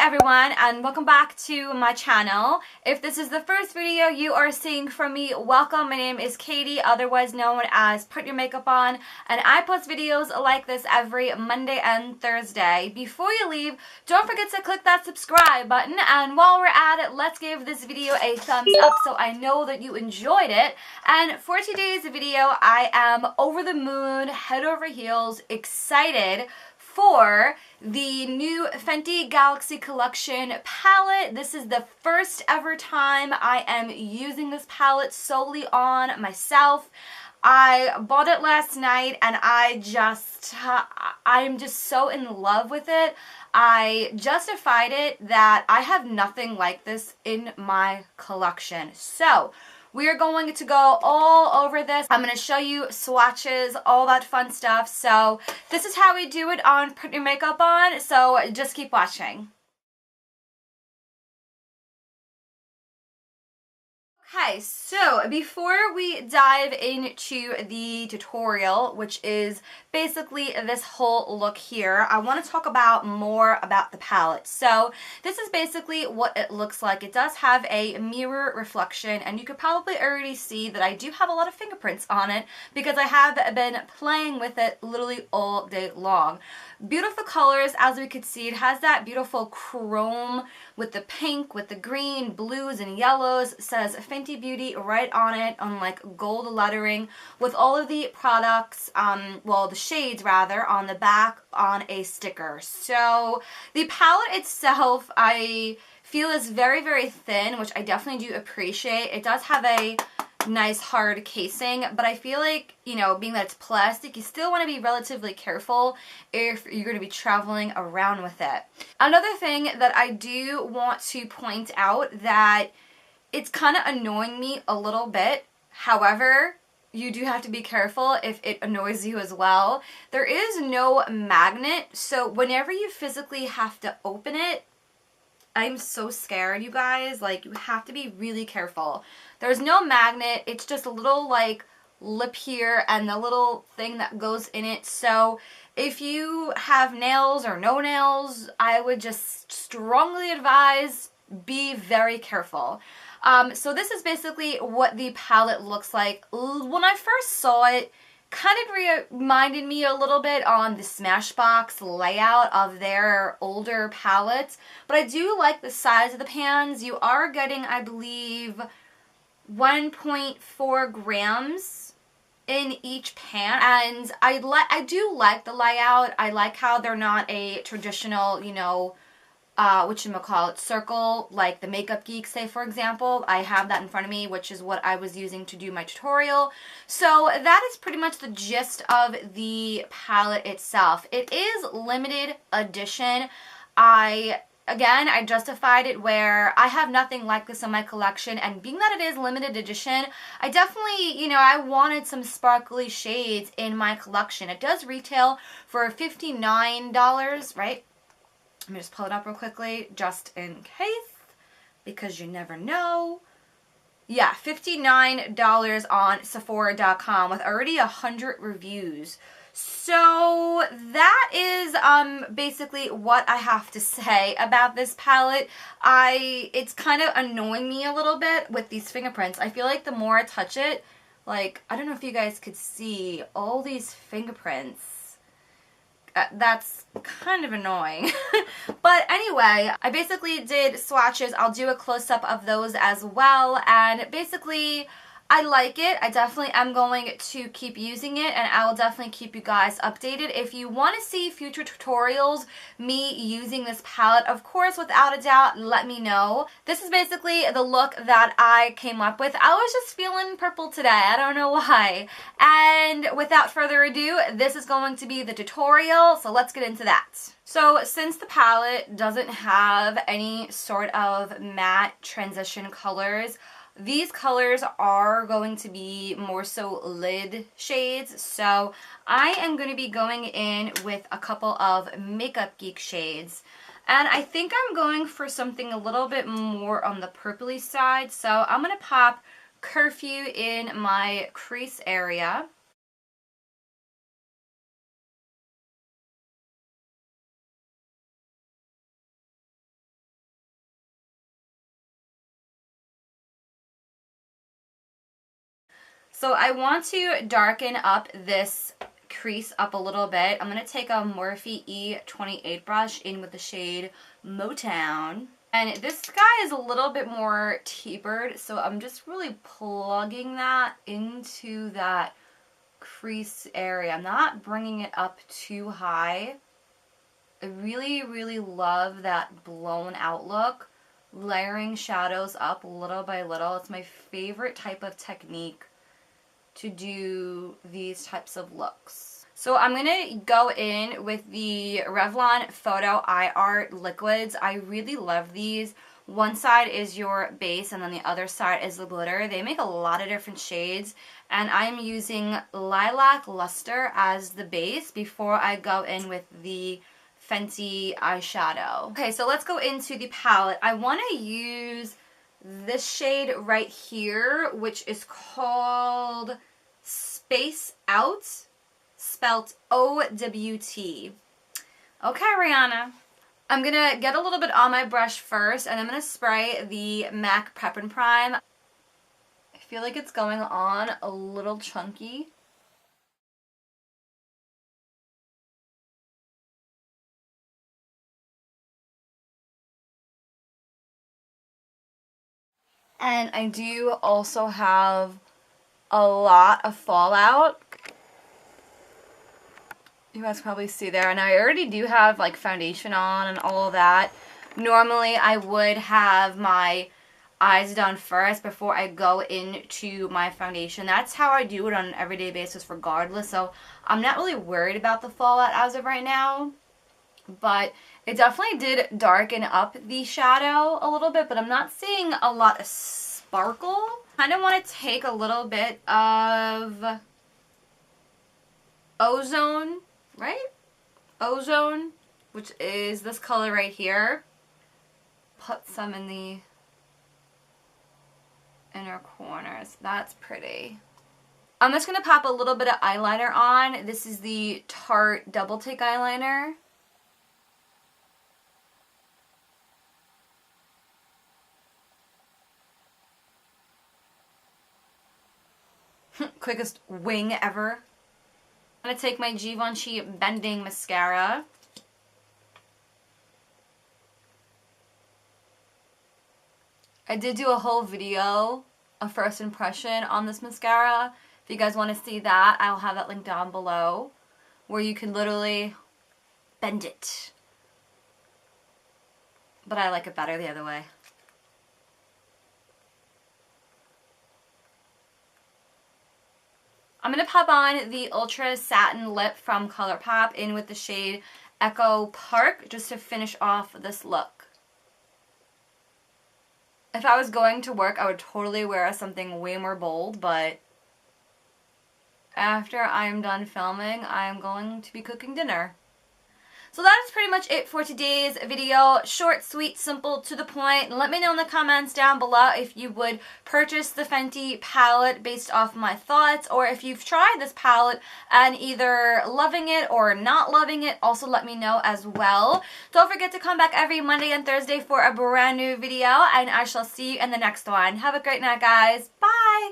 everyone, and welcome back to my channel. If this is the first video you are seeing from me, welcome. My name is Katie, otherwise known as Put Your Makeup On, and I post videos like this every Monday and Thursday. Before you leave, don't forget to click that subscribe button, and while we're at it, let's give this video a thumbs up so I know that you enjoyed it. And for today's video, I am over the moon, head over heels, excited for the new Fenty Galaxy Collection palette. This is the first ever time I am using this palette solely on myself. I bought it last night and I'm just so in love with it. I justified it that I have nothing like this in my collection. So we are going to go all over this. I'm going to show you swatches, all that fun stuff. So this is how we do it on Put Your Makeup On. So just keep watching. Okay, so before we dive into the tutorial, which is basically this whole look here, I want to talk about more about the palette. So this is basically what it looks like. It does have a mirror reflection, and you could probably already see that I do have a lot of fingerprints on it because I have been playing with it literally all day long. Beautiful colors, as we could see. It has that beautiful chrome with the pink, with the green, blues, and yellows. It says Fenty Beauty right on it, on like gold lettering, with all of the products, well, the shades rather, on the back on a sticker. So the palette itself, I feel is very, very thin, which I definitely do appreciate. It does have a nice hard casing, but I feel like, you know, being that it's plastic, you still want to be relatively careful if you're going to be traveling around with it. Another thing that I do want to point out, that it's kind of annoying me a little bit. However, you do have to be careful if it annoys you as well. There is no magnet, so whenever you physically have to open it, I'm so scared, you guys. Like, you have to be really careful. There's no magnet. It's just a little, like, lip here and the little thing that goes in it. So if you have nails or no nails, I would just strongly advise be very careful. So this is basically what the palette looks like. When I first saw it, kind of reminded me a little bit on the Smashbox layout of their older palettes, but I do like the size of the pans. You are getting, I believe, 1.4 grams in each pan, and I do like the layout. I like how they're not a traditional, you know, whatchamacallit, circle, like the Makeup Geek, say, for example. I have that in front of me, which is what I was using to do my tutorial. So that is pretty much the gist of the palette itself. It is limited edition. Again, I justified it where I have nothing like this in my collection, and being that it is limited edition, I definitely, you know, I wanted some sparkly shades in my collection. It does retail for $59, right? Let me just pull it up real quickly, just in case, because you never know. Yeah, $59 on Sephora.com with already 100 reviews. So that is basically what I have to say about this palette. It's kind of annoying me a little bit with these fingerprints. I feel like the more I touch it, like, I don't know if you guys could see all these fingerprints. That's kind of annoying. But anyway, I basically did swatches. I'll do a close-up of those as well, and basically I like it. I definitely am going to keep using it, and I will definitely keep you guys updated. If you want to see future tutorials, me using this palette, of course, without a doubt, let me know. This is basically the look that I came up with. I was just feeling purple today. I don't know why. And without further ado, this is going to be the tutorial, so let's get into that. So since the palette doesn't have any sort of matte transition colors, these colors are going to be more so lid shades, so I am going to be going in with a couple of Makeup Geek shades. And I think I'm going for something a little bit more on the purpley side, so I'm going to pop Curfew in my crease area. So I want to darken up this crease up a little bit. I'm going to take a Morphe E28 brush in with the shade Motown. And this guy is a little bit more tapered, so I'm just really plugging that into that crease area. I'm not bringing it up too high. I really, really love that blown out look. Layering shadows up little by little. It's my favorite type of technique to do these types of looks. So I'm going to go in with the Revlon Photo Eye Art liquids. I really love these. One side is your base and then the other side is the glitter. They make a lot of different shades, and I'm using Lilac Luster as the base before I go in with the Fenty eyeshadow. Okay, so let's go into the palette. I want to use this shade right here, which is called Space Out, spelt O-W-T. Okay, Rihanna. I'm going to get a little bit on my brush first, and I'm going to spray the MAC Prep and Prime. I feel like it's going on a little chunky. And I do also have a lot of fallout. You guys probably see there. And I already do have like foundation on and all of that. Normally I would have my eyes done first before I go into my foundation. That's how I do it on an everyday basis regardless. So I'm not really worried about the fallout as of right now. But it definitely did darken up the shadow a little bit, but I'm not seeing a lot of sparkle. I kind of want to take a little bit of Ozone, right? Ozone, which is this color right here. Put some in the inner corners. That's pretty. I'm just going to pop a little bit of eyeliner on. This is the Tarte Double Take eyeliner. Quickest wing ever. I'm going to take my Givenchy Bending Mascara. I did do a whole video, a first impression on this mascara. If you guys want to see that, I'll have that link down below, where you can literally bend it. But I like it better the other way. I'm going to pop on the Ultra Satin Lip from ColourPop in with the shade Echo Park just to finish off this look. If I was going to work, I would totally wear something way more bold, but after I'm done filming, I'm going to be cooking dinner. So that is pretty much it for today's video. Short, sweet, simple, to the point. Let me know in the comments down below if you would purchase the Fenty palette based off my thoughts, or if you've tried this palette and either loving it or not loving it. Also let me know as well. Don't forget to come back every Monday and Thursday for a brand new video, and I shall see you in the next one. Have a great night, guys. Bye!